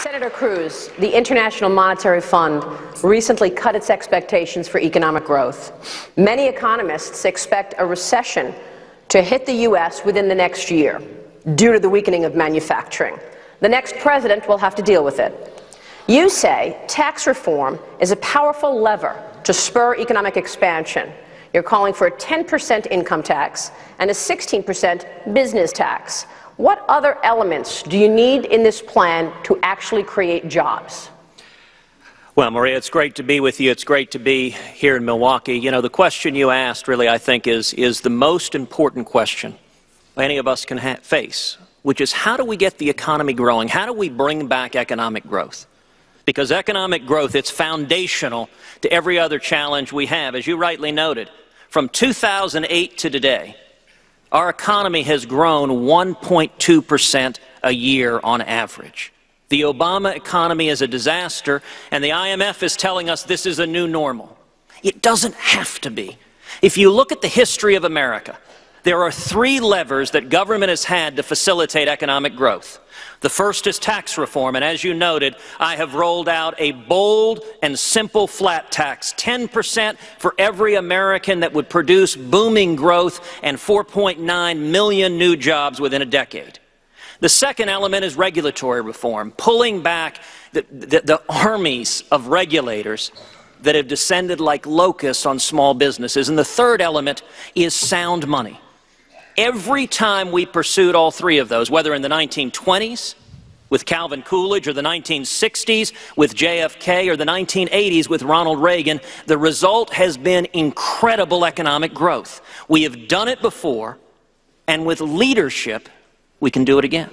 Senator Cruz, the International Monetary Fund recently cut its expectations for economic growth. Many economists expect a recession to hit the U.S. within the next year due to the weakening of manufacturing. The next president will have to deal with it. You say tax reform is a powerful lever to spur economic expansion. You're calling for a 10% income tax and a 16% business tax. What other elements do you need in this plan to actually create jobs? Well, Maria, it's great to be with you. It's great to be here in Milwaukee. You know, the question you asked really, I think, is the most important question any of us can face, which is how do we get the economy growing? How do we bring back economic growth? Because economic growth, it's foundational to every other challenge we have. As you rightly noted, from 2008 to today, our economy has grown 1.2% a year on average. The Obama economy is a disaster, and the IMF is telling us this is a new normal. It doesn't have to be. If you look at the history of America, there are three levers that government has had to facilitate economic growth. The first is tax reform, and as you noted, I have rolled out a bold and simple flat tax, 10% for every American that would produce booming growth and 4.9 million new jobs within a decade. The second element is regulatory reform, pulling back the armies of regulators that have descended like locusts on small businesses. And the third element is sound money. Every time we pursued all three of those, whether in the 1920s with Calvin Coolidge or the 1960s with JFK or the 1980s with Ronald Reagan, the result has been incredible economic growth. We have done it before, and with leadership, we can do it again.